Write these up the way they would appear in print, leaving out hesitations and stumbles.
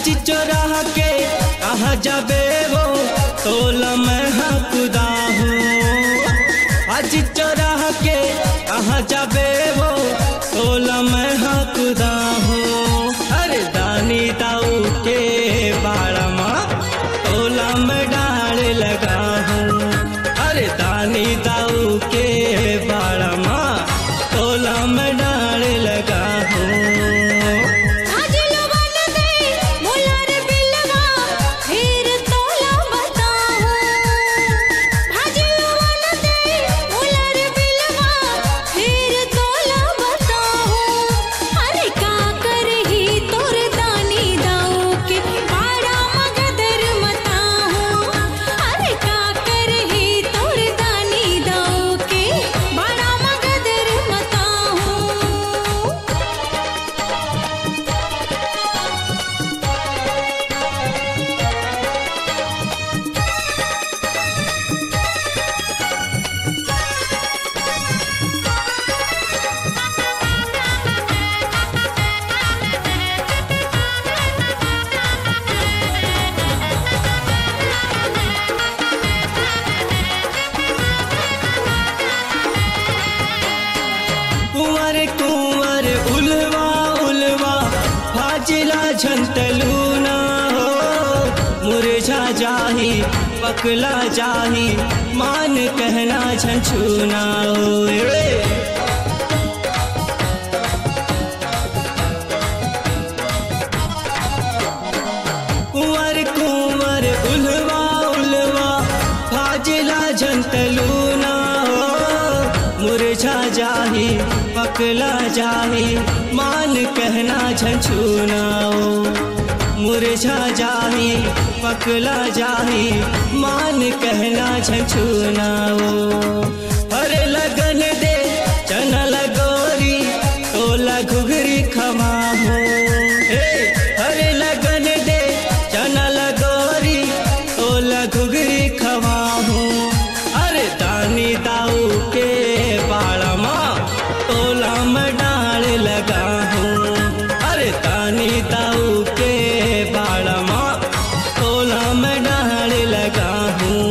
आज चोरा के कहा जाबे वो तोला मैं हाँ खुदा हूँ। आज चोरा के कहा जाबे वो तोला मैं हाँ खुदा हूँ। अरे दानी दाऊ के बाड़ा माँ तोला मैं डाल लगा हूँ। अरे दानी दाऊ के बाड़ा माँ तोला मैं डाल लगा हूँ। कुंवर कुंवर उलवा उलवा फाजिला झंतलूना हो। मुरझा जाही पकला जाही मान कहना झंझूना हो। कुंवर कुंवर उलवा उलवा फाजिला झंतलूना हो। मुरझा जाही पकला जाही मान कहना झंझूना हो। मुरझा जाही पकला जाही मान कहना झंझूना हो। अरे लगन दे चना लगोरी तोला घुघरी खमा हो। अरे लगन दे चना लगोरी तोला घुघरी खमा हो। अरे दानी दाऊ के बाड़ा माँ तोला मैं डाल लगा हूँ। अरे दानी दाऊ के बाड़ा माँ तोला मैं डाल लगा हूँ।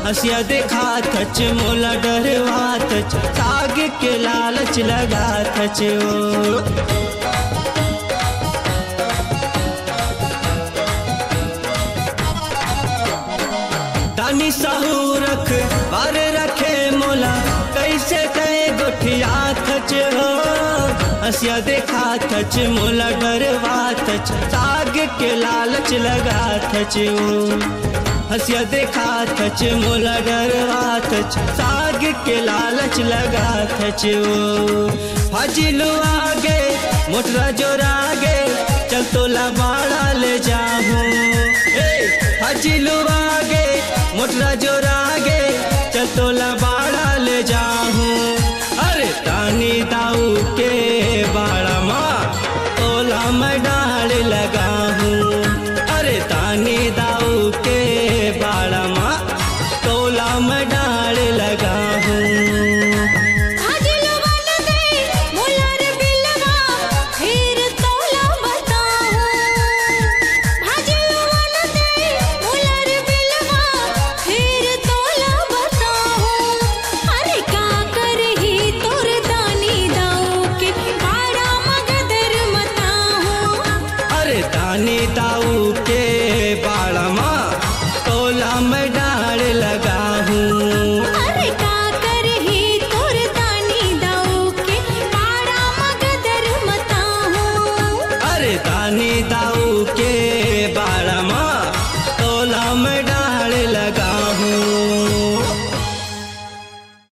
हसिया देखा थच मोला डरवा थच ताग के लालच लगा थच थच हो हसिया देखा थच मोला डरवा थच साग के लालच लगा थच हो हसिया देखा थच मोला डरवा थच साग के लालच लगा थच हो फाजिलो आगे मोटरा जोरागे चल तोला बाड़ा ले जाऊं फाजिलो आगे मोटरा जोरागे